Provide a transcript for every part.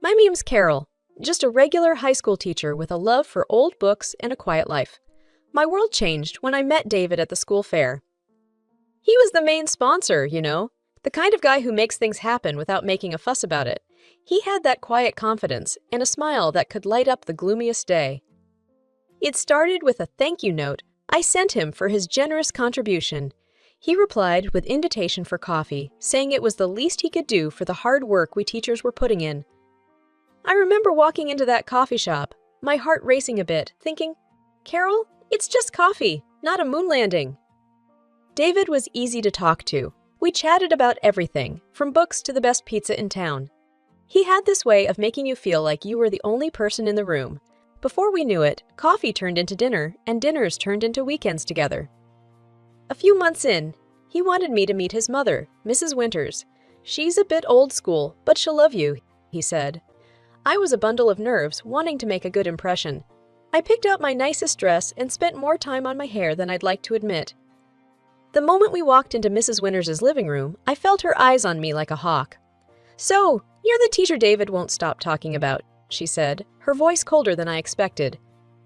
My name's Carol, just a regular high school teacher with a love for old books and a quiet life. My world changed when I met David at the school fair. He was the main sponsor, the kind of guy who makes things happen without making a fuss about it. He had that quiet confidence and a smile that could light up the gloomiest day. It started with a thank you note I sent him for his generous contribution. He replied with invitation for coffee, saying it was the least he could do for the hard work we teachers were putting in. I remember walking into that coffee shop, my heart racing a bit, thinking, Carol, it's just coffee, not a moon landing. David was easy to talk to. We chatted about everything, from books to the best pizza in town. He had this way of making you feel like you were the only person in the room. Before we knew it, coffee turned into dinner, and dinners turned into weekends together. A few months in, he wanted me to meet his mother, Mrs. Winters. She's a bit old school, but she'll love you, he said. I was a bundle of nerves, wanting to make a good impression. I picked out my nicest dress and spent more time on my hair than I'd like to admit. The moment we walked into Mrs. Winters' living room, I felt her eyes on me like a hawk. So, you're the teacher David won't stop talking about, she said, her voice colder than I expected.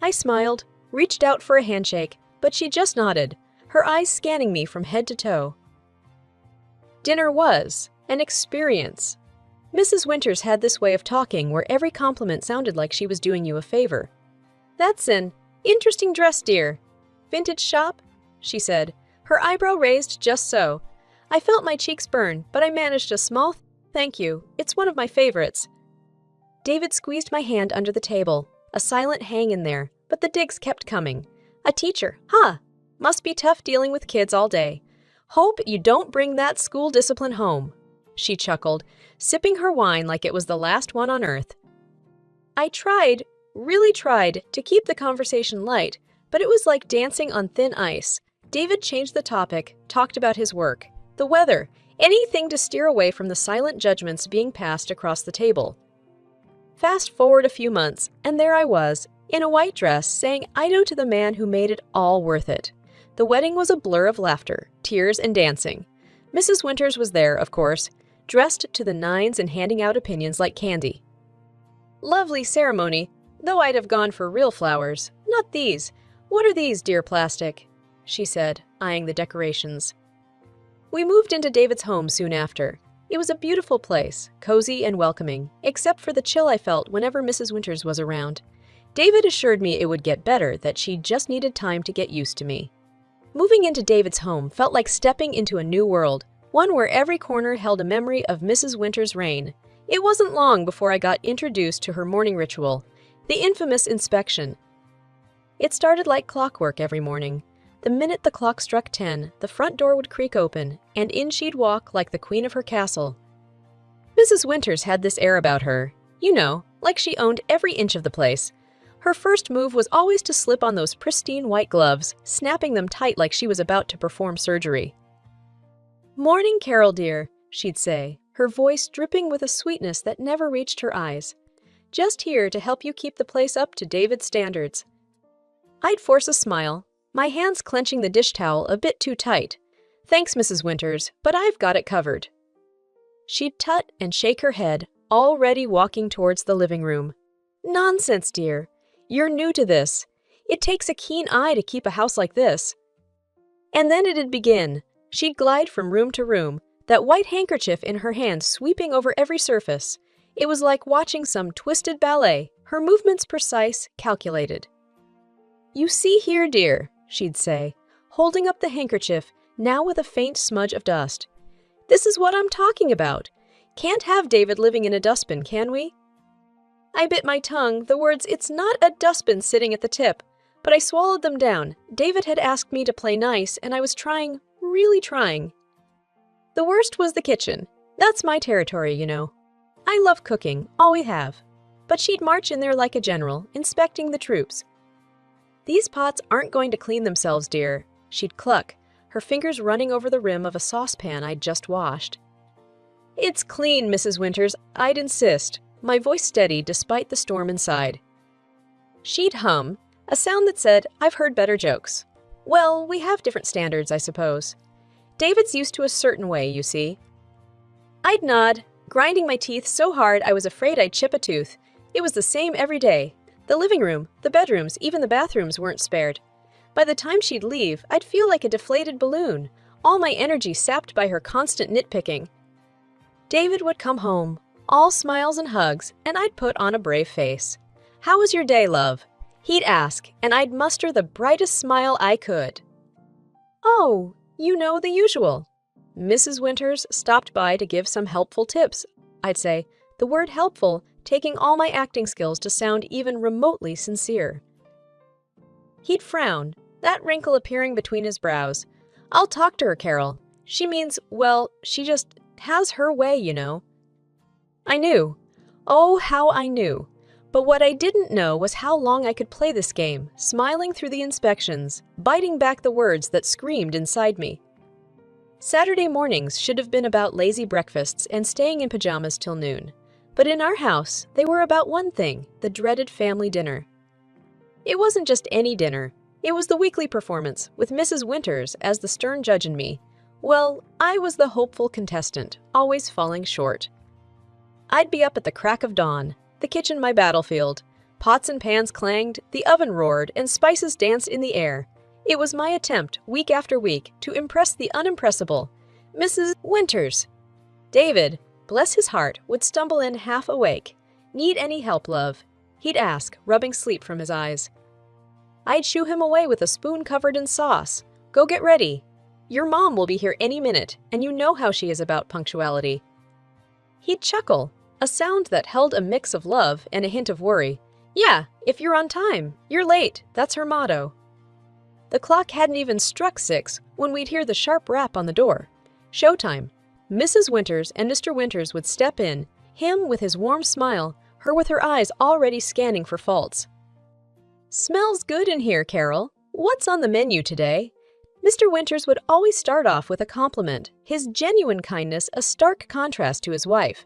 I smiled, reached out for a handshake, but she just nodded, her eyes scanning me from head to toe. Dinner was an experience. Mrs. Winters had this way of talking where every compliment sounded like she was doing you a favor. That's an interesting dress, dear. Vintage shop? She said, her eyebrow raised just so. I felt my cheeks burn, but I managed a small thank you. It's one of my favorites. David squeezed my hand under the table, a silent hang in there, but the digs kept coming. A teacher, huh? Must be tough dealing with kids all day. Hope you don't bring that school discipline home. She chuckled, sipping her wine like it was the last one on earth. I really tried, to keep the conversation light, but it was like dancing on thin ice. David changed the topic, talked about his work, the weather, anything to steer away from the silent judgments being passed across the table. Fast forward a few months, and there I was, in a white dress, saying I do to the man who made it all worth it. The wedding was a blur of laughter, tears, and dancing. Mrs. Winters was there, of course, dressed to the nines and handing out opinions like candy. Lovely ceremony, though I'd have gone for real flowers, not these. What are these, dear plastic? She said, eyeing the decorations. We moved into David's home soon after. It was a beautiful place, cozy and welcoming, except for the chill I felt whenever Mrs. Winters was around. David assured me it would get better, that she just needed time to get used to me. Moving into David's home felt like stepping into a new world, one where every corner held a memory of Mrs. Winters' reign. It wasn't long before I got introduced to her morning ritual, the infamous inspection. It started like clockwork every morning. The minute the clock struck 10, the front door would creak open, and in she'd walk like the queen of her castle. Mrs. Winters had this air about her, like she owned every inch of the place. Her first move was always to slip on those pristine white gloves, snapping them tight like she was about to perform surgery. "Morning, Carol dear," she'd say, her voice dripping with a sweetness that never reached her eyes. "Just here to help you keep the place up to David's standards." I'd force a smile, my hands clenching the dish towel a bit too tight. "Thanks, Mrs. Winters, but I've got it covered." She'd tut and shake her head, already walking towards the living room. "Nonsense, dear. You're new to this. It takes a keen eye to keep a house like this." And then it'd begin. She'd glide from room to room, that white handkerchief in her hand sweeping over every surface. It was like watching some twisted ballet, her movements precise, calculated. "You see here, dear," she'd say, holding up the handkerchief, now with a faint smudge of dust. "This is what I'm talking about. Can't have David living in a dustbin, can we?" I bit my tongue, the words, "It's not a dustbin," sitting at the tip, but I swallowed them down. David had asked me to play nice, and I was trying, really trying. The worst was the kitchen. That's my territory, I love cooking, always have. But she'd march in there like a general, inspecting the troops. "These pots aren't going to clean themselves, dear," she'd cluck, her fingers running over the rim of a saucepan I'd just washed. "It's clean, Mrs. Winters, I'd insist," my voice steady despite the storm inside. She'd hum, a sound that said, "I've heard better jokes." Well, we have different standards, I suppose. David's used to a certain way, you see. I'd nod, grinding my teeth so hard I was afraid I'd chip a tooth. It was the same every day. The living room, the bedrooms, even the bathrooms weren't spared. By the time she'd leave, I'd feel like a deflated balloon, all my energy sapped by her constant nitpicking. David would come home, all smiles and hugs, and I'd put on a brave face. "How was your day, love?" He'd ask, and I'd muster the brightest smile I could. "Oh, you know the usual." Mrs. Winters stopped by to give some helpful tips. I'd say, the word helpful taking all my acting skills to sound even remotely sincere. He'd frown, that wrinkle appearing between his brows. "I'll talk to her, Carol. She means, well, she just has her way, you know." I knew. Oh, how I knew. But what I didn't know was how long I could play this game, smiling through the inspections, biting back the words that screamed inside me. Saturday mornings should have been about lazy breakfasts and staying in pajamas till noon. But in our house, they were about one thing, the dreaded family dinner. It wasn't just any dinner. It was the weekly performance, with Mrs. Winters as the stern judge and me. Well, I was the hopeful contestant, always falling short. I'd be up at the crack of dawn, the kitchen my battlefield. Pots and pans clanged, the oven roared, and spices danced in the air. It was my attempt, week after week, to impress the unimpressible, Mrs. Winters. David, bless his heart, would stumble in half awake. "Need any help, love?" He'd ask, rubbing sleep from his eyes. I'd shoo him away with a spoon covered in sauce. "Go get ready. Your mom will be here any minute, and you know how she is about punctuality." He'd chuckle, a sound that held a mix of love and a hint of worry. "Yeah, if you're on time. You're late. That's her motto." The clock hadn't even struck 6 when we'd hear the sharp rap on the door. Showtime. Mrs. Winters and Mr. Winters would step in, him with his warm smile, her with her eyes already scanning for faults. "Smells good in here, Carol. What's on the menu today?" Mr. Winters would always start off with a compliment, his genuine kindness a stark contrast to his wife.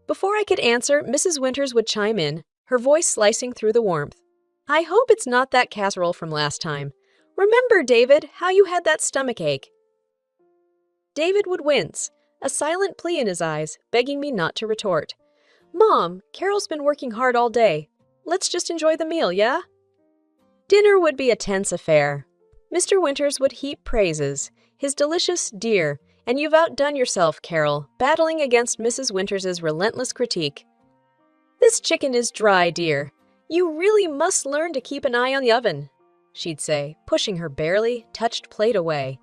Before I could answer, Mrs. Winters would chime in, her voice slicing through the warmth. "I hope it's not that casserole from last time. Remember, David, how you had that stomachache?" David would wince, a silent plea in his eyes, begging me not to retort. "Mom, Carol's been working hard all day. Let's just enjoy the meal, yeah?" Dinner would be a tense affair. Mr. Winters would heap praises, his delicious "dear," and "you've outdone yourself, Carol," battling against Mrs. Winters's relentless critique. "This chicken is dry, dear. You really must learn to keep an eye on the oven," she'd say, pushing her barely touched plate away.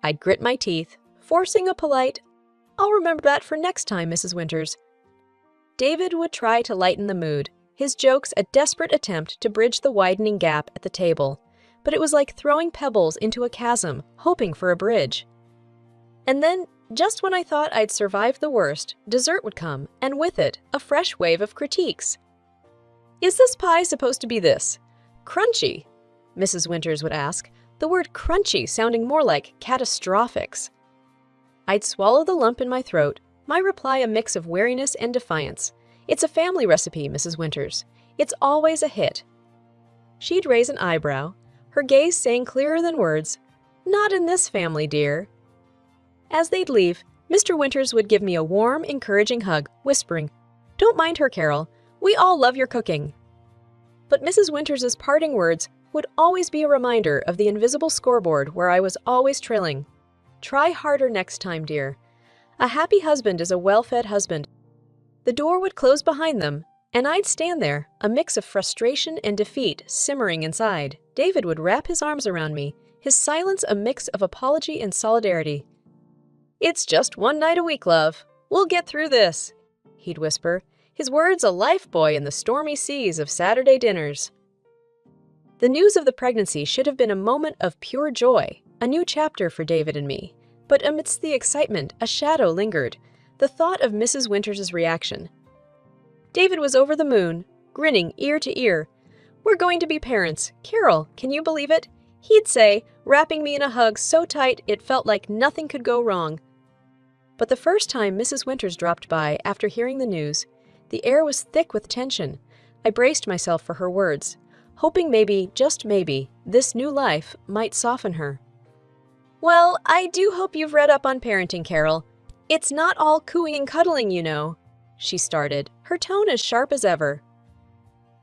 I'd grit my teeth, forcing a polite, "I'll remember that for next time, Mrs. Winters." David would try to lighten the mood, his jokes a desperate attempt to bridge the widening gap at the table, but it was like throwing pebbles into a chasm, hoping for a bridge. And then, just when I thought I'd survived the worst, dessert would come, and with it, a fresh wave of critiques. "Is this pie supposed to be this? Crunchy?" Mrs. Winters would ask, the word crunchy sounding more like catastrophics. I'd swallow the lump in my throat, my reply a mix of wariness and defiance. "It's a family recipe, Mrs. Winters. It's always a hit." She'd raise an eyebrow, her gaze saying clearer than words, "Not in this family, dear." As they'd leave, Mr. Winters would give me a warm, encouraging hug, whispering, "Don't mind her, Carol. We all love your cooking." But Mrs. Winters's parting words would always be a reminder of the invisible scoreboard where I was always trilling. "Try harder next time, dear. A happy husband is a well-fed husband." The door would close behind them, and I'd stand there, a mix of frustration and defeat simmering inside. David would wrap his arms around me, his silence a mix of apology and solidarity. "It's just one night a week, love. We'll get through this," he'd whisper, his words a lifebuoy in the stormy seas of Saturday dinners. The news of the pregnancy should have been a moment of pure joy, a new chapter for David and me. But amidst the excitement, a shadow lingered, the thought of Mrs. Winters's reaction. David was over the moon, grinning ear to ear. "We're going to be parents. Carol, can you believe it?" he'd say, wrapping me in a hug so tight it felt like nothing could go wrong. But the first time Mrs. Winters dropped by after hearing the news, the air was thick with tension. I braced myself for her words, hoping maybe, just maybe, this new life might soften her. "Well, I do hope you've read up on parenting, Carol. It's not all cooing and cuddling, you know, she started, her tone as sharp as ever.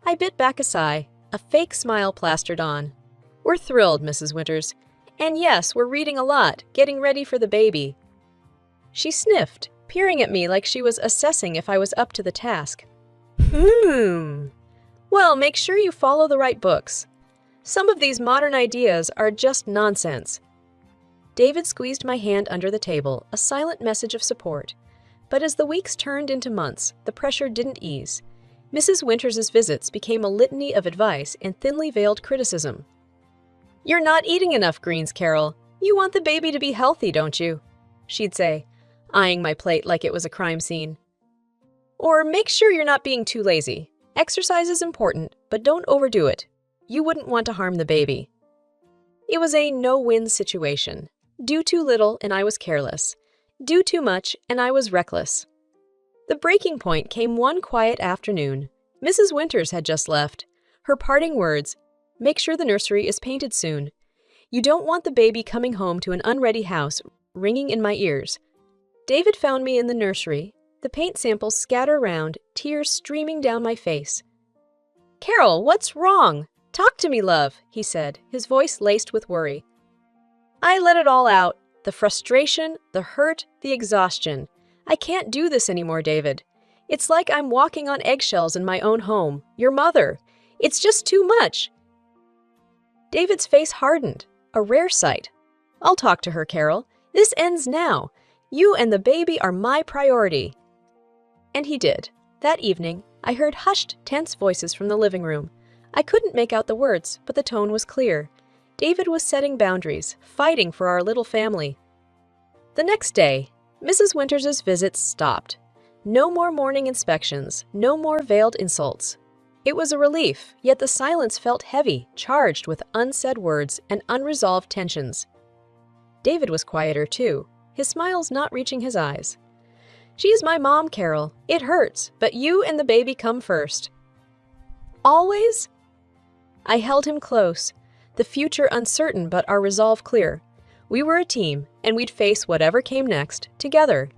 I bit back a sigh, a fake smile plastered on. We're thrilled, Mrs. Winters. And yes, we're reading a lot, getting ready for the baby. She sniffed, peering at me like she was assessing if I was up to the task. Well, make sure you follow the right books. Some of these modern ideas are just nonsense. David squeezed my hand under the table, a silent message of support. But as the weeks turned into months, the pressure didn't ease. Mrs. Winters's visits became a litany of advice and thinly veiled criticism. You're not eating enough greens, Carol. You want the baby to be healthy, don't you? She'd say, eyeing my plate like it was a crime scene. Or make sure you're not being too lazy. Exercise is important, but don't overdo it. You wouldn't want to harm the baby. It was a no-win situation. Do too little and I was careless. Do too much and I was reckless. The breaking point came one quiet afternoon. Mrs. Winters had just left. Her parting words, make sure the nursery is painted soon. You don't want the baby coming home to an unready house, ringing in my ears. David found me in the nursery, the paint samples scatter around, tears streaming down my face. Carol, what's wrong? Talk to me, love, he said, his voice laced with worry. I let it all out. The frustration, the hurt, the exhaustion. I can't do this anymore, David. It's like I'm walking on eggshells in my own home. Your mother. It's just too much. David's face hardened, a rare sight. I'll talk to her, Carol. This ends now. You and the baby are my priority. And he did. That evening, I heard hushed, tense voices from the living room. I couldn't make out the words, but the tone was clear. David was setting boundaries, fighting for our little family. The next day, Mrs. Winters's visits stopped. No more morning inspections, no more veiled insults. It was a relief, yet the silence felt heavy, charged with unsaid words and unresolved tensions. David was quieter too, his smiles not reaching his eyes. She's my mom, Carol. It hurts, but you and the baby come first. Always? I held him close, the future uncertain but our resolve clear. We were a team, and we'd face whatever came next, together.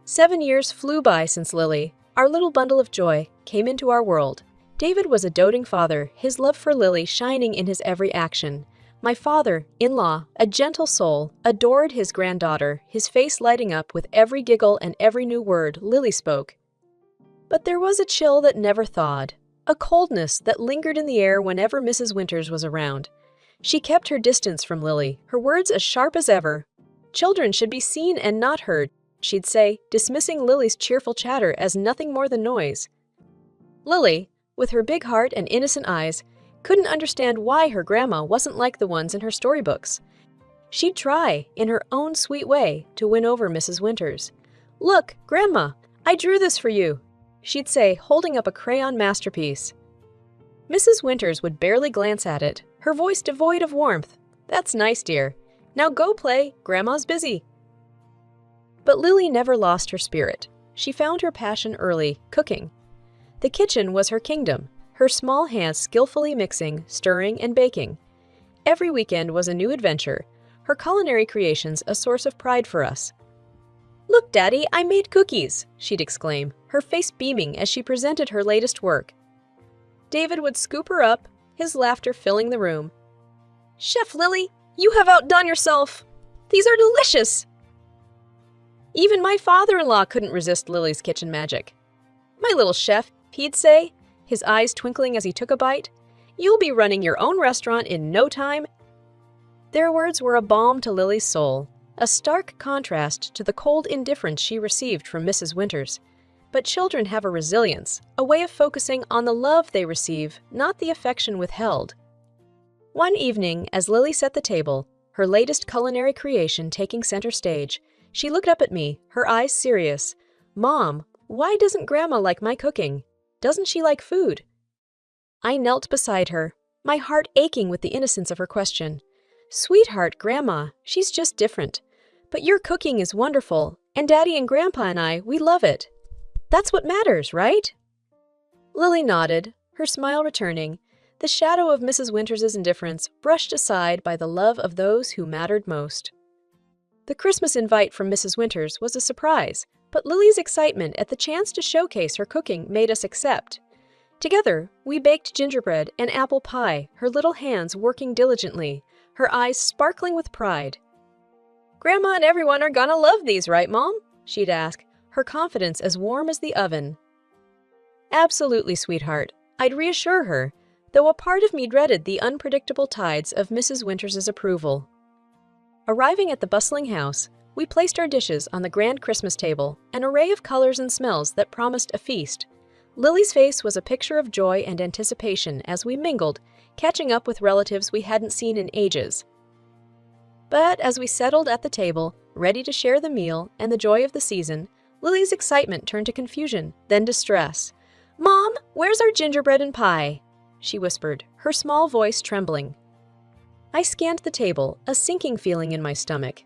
7 years flew by since Lily, our little bundle of joy, came into our world. David was a doting father, his love for Lily shining in his every action. My father-in-law, a gentle soul, adored his granddaughter, his face lighting up with every giggle and every new word Lily spoke. But there was a chill that never thawed, a coldness that lingered in the air whenever Mrs. Winters was around. She kept her distance from Lily, her words as sharp as ever. Children should be seen and not heard, she'd say, dismissing Lily's cheerful chatter as nothing more than noise. Lily, with her big heart and innocent eyes, couldn't understand why her grandma wasn't like the ones in her storybooks. She'd try, in her own sweet way, to win over Mrs. Winters. Look, Grandma, I drew this for you, she'd say, holding up a crayon masterpiece. Mrs. Winters would barely glance at it, her voice devoid of warmth. That's nice, dear. Now go play, Grandma's busy. But Lily never lost her spirit. She found her passion early, cooking. The kitchen was her kingdom, her small hands skillfully mixing, stirring, and baking. Every weekend was a new adventure, her culinary creations a source of pride for us. Look, Daddy, I made cookies, she'd exclaim, her face beaming as she presented her latest work. David would scoop her up, his laughter filling the room. Chef Lily, you have outdone yourself. These are delicious. Even my father-in-law couldn't resist Lily's kitchen magic. My little chef, he'd say, his eyes twinkling as he took a bite, you'll be running your own restaurant in no time. Their words were a balm to Lily's soul, a stark contrast to the cold indifference she received from Mrs. Winters. But children have a resilience, a way of focusing on the love they receive, not the affection withheld. One evening, as Lily set the table, her latest culinary creation taking center stage, she looked up at me, her eyes serious. Mom, why doesn't Grandma like my cooking? Doesn't she like food? I knelt beside her, my heart aching with the innocence of her question. Sweetheart, Grandma, she's just different. But your cooking is wonderful, and Daddy and Grandpa and I, we love it. That's what matters, right? Lily nodded, her smile returning, the shadow of Mrs. Winters's indifference brushed aside by the love of those who mattered most. The Christmas invite from Mrs. Winters was a surprise, but Lily's excitement at the chance to showcase her cooking made us accept. Together, we baked gingerbread and apple pie, her little hands working diligently, her eyes sparkling with pride. "Grandma and everyone are gonna love these, right, Mom?" she'd ask, her confidence as warm as the oven. "Absolutely, sweetheart," I'd reassure her, though a part of me dreaded the unpredictable tides of Mrs. Winters' approval. Arriving at the bustling house, we placed our dishes on the grand Christmas table, an array of colors and smells that promised a feast. Lily's face was a picture of joy and anticipation as we mingled, catching up with relatives we hadn't seen in ages. But as we settled at the table, ready to share the meal and the joy of the season, Lily's excitement turned to confusion, then distress. "Mom, where's our gingerbread and pie?" she whispered, her small voice trembling. I scanned the table, a sinking feeling in my stomach.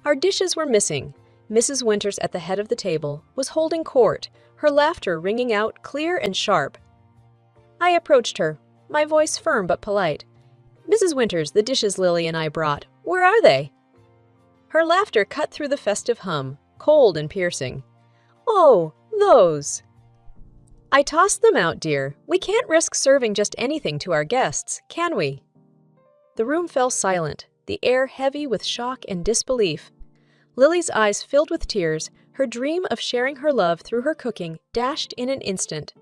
Our dishes were missing. Mrs. Winters at the head of the table was holding court, her laughter ringing out clear and sharp. I approached her, my voice firm but polite. "Mrs. Winters, the dishes Lily and I brought, where are they?" Her laughter cut through the festive hum, cold and piercing. "Oh, those." "I tossed them out, dear. We can't risk serving just anything to our guests, can we?" The room fell silent, the air heavy with shock and disbelief. Lily's eyes filled with tears, her dream of sharing her love through her cooking dashed in an instant.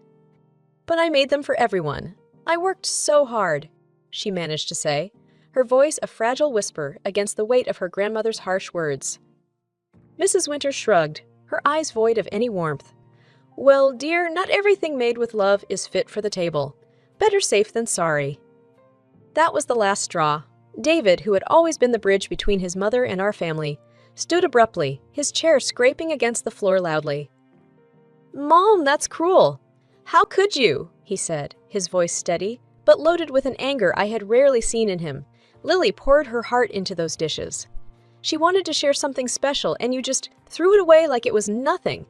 "But I made them for everyone. I worked so hard," she managed to say, her voice a fragile whisper against the weight of her grandmother's harsh words. Mrs. Winters shrugged, her eyes void of any warmth. "Well, dear, not everything made with love is fit for the table. Better safe than sorry." That was the last straw. David, who had always been the bridge between his mother and our family, stood abruptly, his chair scraping against the floor loudly. "Mom, that's cruel. How could you?" he said, his voice steady, but loaded with an anger I had rarely seen in him. "Lily poured her heart into those dishes. She wanted to share something special, and you just threw it away like it was nothing."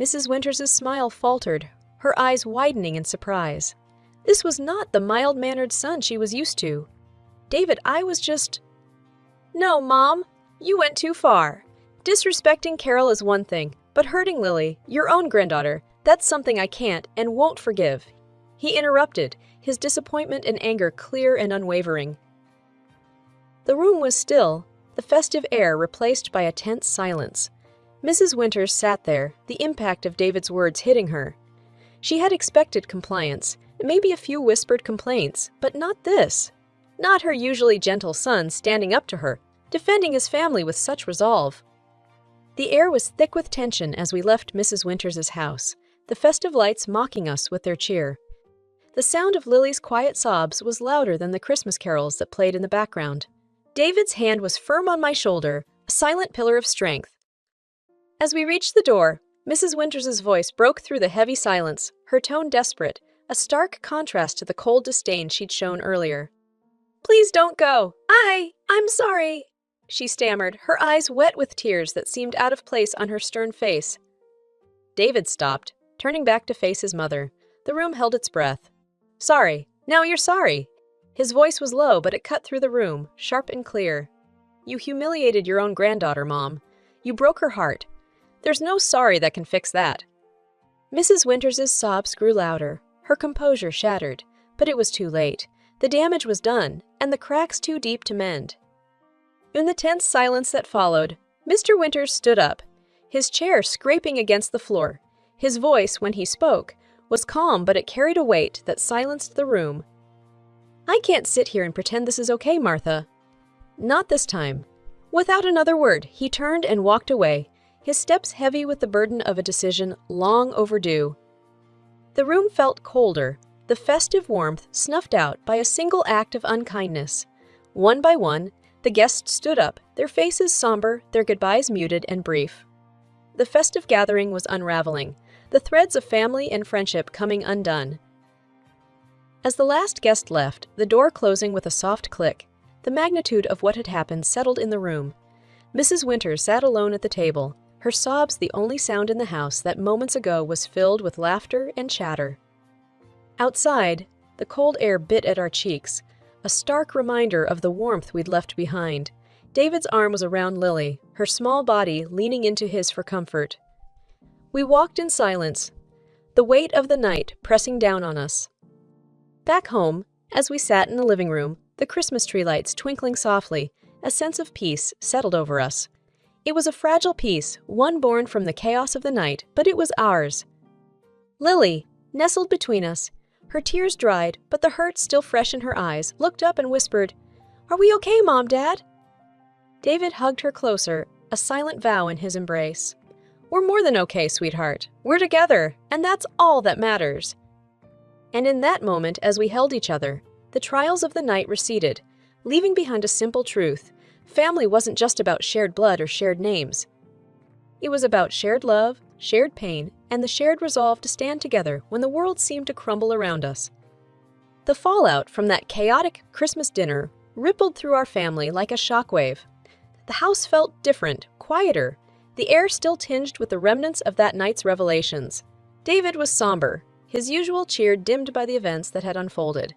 Mrs. Winters' smile faltered, her eyes widening in surprise. This was not the mild-mannered son she was used to. "David, I was just—" "No, Mom, you went too far. Disrespecting Carol is one thing, but hurting Lily, your own granddaughter, that's something I can't and won't forgive." He interrupted, his disappointment and anger clear and unwavering. The room was still, the festive air replaced by a tense silence. Mrs. Winters sat there, the impact of David's words hitting her. She had expected compliance, maybe a few whispered complaints, but not this. Not her usually gentle son standing up to her, defending his family with such resolve. The air was thick with tension as we left Mrs. Winters' house, the festive lights mocking us with their cheer. The sound of Lily's quiet sobs was louder than the Christmas carols that played in the background. David's hand was firm on my shoulder, a silent pillar of strength. As we reached the door, Mrs. Winters' voice broke through the heavy silence, her tone desperate, a stark contrast to the cold disdain she'd shown earlier. "Please don't go. I'm sorry," she stammered, her eyes wet with tears that seemed out of place on her stern face. David stopped, turning back to face his mother. The room held its breath. "Sorry. Now you're sorry." His voice was low, but it cut through the room, sharp and clear. "You humiliated your own granddaughter, Mom. You broke her heart. There's no sorry that can fix that." Mrs. Winters' sobs grew louder, her composure shattered, but it was too late. The damage was done, and the cracks too deep to mend. In the tense silence that followed, Mr. Winters stood up, his chair scraping against the floor. His voice, when he spoke, was calm, but it carried a weight that silenced the room. "I can't sit here and pretend this is okay, Martha." Not this time. Without another word, he turned and walked away, his steps heavy with the burden of a decision long overdue. The room felt colder, the festive warmth snuffed out by a single act of unkindness. One by one, the guests stood up, their faces somber, their goodbyes muted and brief. The festive gathering was unraveling, the threads of family and friendship coming undone. As the last guest left, the door closing with a soft click, the magnitude of what had happened settled in the room. Mrs. Winters sat alone at the table, her sobs the only sound in the house that moments ago was filled with laughter and chatter. Outside, the cold air bit at our cheeks, a stark reminder of the warmth we'd left behind. David's arm was around Lily, her small body leaning into his for comfort. We walked in silence, the weight of the night pressing down on us. Back home, as we sat in the living room, the Christmas tree lights twinkling softly, a sense of peace settled over us. It was a fragile peace, one born from the chaos of the night, but it was ours. Lily, nestled between us, her tears dried, but the hurt still fresh in her eyes, looked up and whispered, "Are we okay, Mom, Dad?" David hugged her closer, a silent vow in his embrace. "We're more than okay, sweetheart. We're together, and that's all that matters." And in that moment, as we held each other, the trials of the night receded, leaving behind a simple truth. Family wasn't just about shared blood or shared names. It was about shared love, shared pain, and the shared resolve to stand together when the world seemed to crumble around us. The fallout from that chaotic Christmas dinner rippled through our family like a shockwave. The house felt different, quieter, the air still tinged with the remnants of that night's revelations. David was somber, his usual cheer dimmed by the events that had unfolded.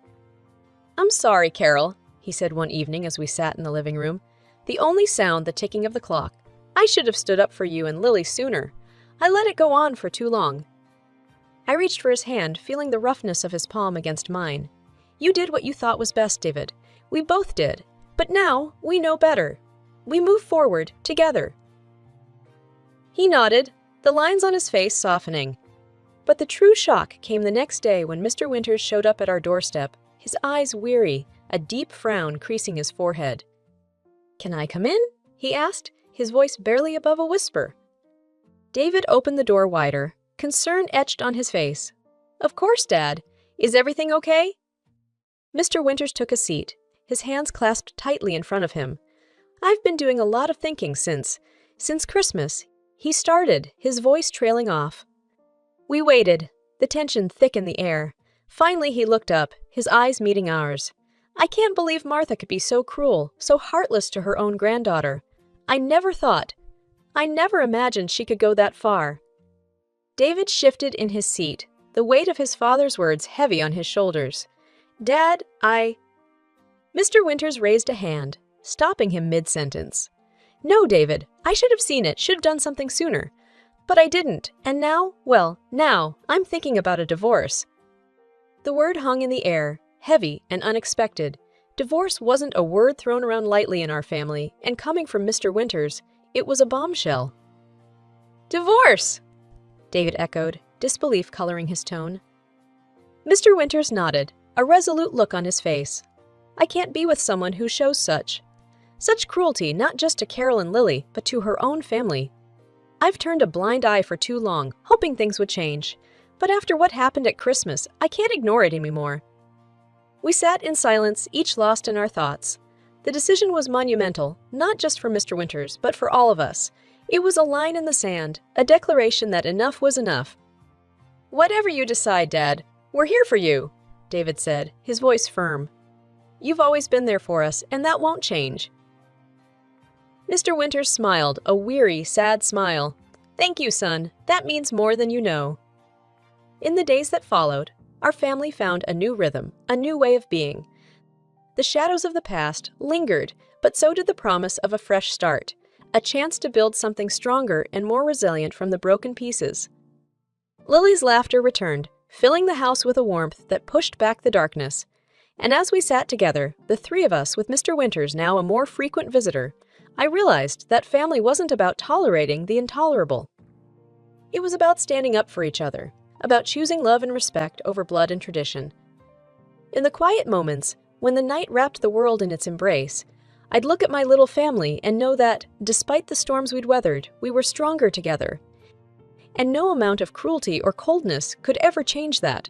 "I'm sorry, Carol," he said one evening as we sat in the living room, the only sound the ticking of the clock. "I should have stood up for you and Lily sooner. I let it go on for too long." I reached for his hand, feeling the roughness of his palm against mine. "You did what you thought was best, David. We both did. But now we know better. We move forward, together." He nodded, the lines on his face softening. But the true shock came the next day when Mr. Winters showed up at our doorstep, his eyes weary, a deep frown creasing his forehead. "Can I come in?" he asked, his voice barely above a whisper. David opened the door wider, concern etched on his face. "Of course, Dad. Is everything okay?" Mr. Winters took a seat, his hands clasped tightly in front of him. "I've been doing a lot of thinking since Christmas," he started, his voice trailing off. We waited, the tension thick in the air. Finally he looked up, his eyes meeting ours. "I can't believe Martha could be so cruel, so heartless to her own granddaughter. I never imagined she could go that far." David shifted in his seat, the weight of his father's words heavy on his shoulders. "Dad, Mr. Winters raised a hand, stopping him mid-sentence. "No, David, I should have seen it, should have done something sooner. But I didn't, and now I'm thinking about a divorce." The word hung in the air, heavy and unexpected. Divorce wasn't a word thrown around lightly in our family, and coming from Mr. Winters, it was a bombshell. "Divorce!" David echoed, disbelief coloring his tone. Mr. Winters nodded, a resolute look on his face. "I can't be with someone who shows such cruelty, not just to Carol and Lily, but to her own family. I've turned a blind eye for too long, hoping things would change. But after what happened at Christmas, I can't ignore it anymore." We sat in silence, each lost in our thoughts. The decision was monumental, not just for Mr. Winters, but for all of us. It was a line in the sand, a declaration that enough was enough. "Whatever you decide, Dad, we're here for you," David said, his voice firm. "You've always been there for us, and that won't change." Mr. Winters smiled, a weary, sad smile. "Thank you, son. That means more than you know." In the days that followed, our family found a new rhythm, a new way of being. The shadows of the past lingered, but so did the promise of a fresh start, a chance to build something stronger and more resilient from the broken pieces. Lily's laughter returned, filling the house with a warmth that pushed back the darkness. And as we sat together, the three of us with Mr. Winters now a more frequent visitor, I realized that family wasn't about tolerating the intolerable. It was about standing up for each other, about choosing love and respect over blood and tradition. In the quiet moments, when the night wrapped the world in its embrace, I'd look at my little family and know that, despite the storms we'd weathered, we were stronger together. And no amount of cruelty or coldness could ever change that.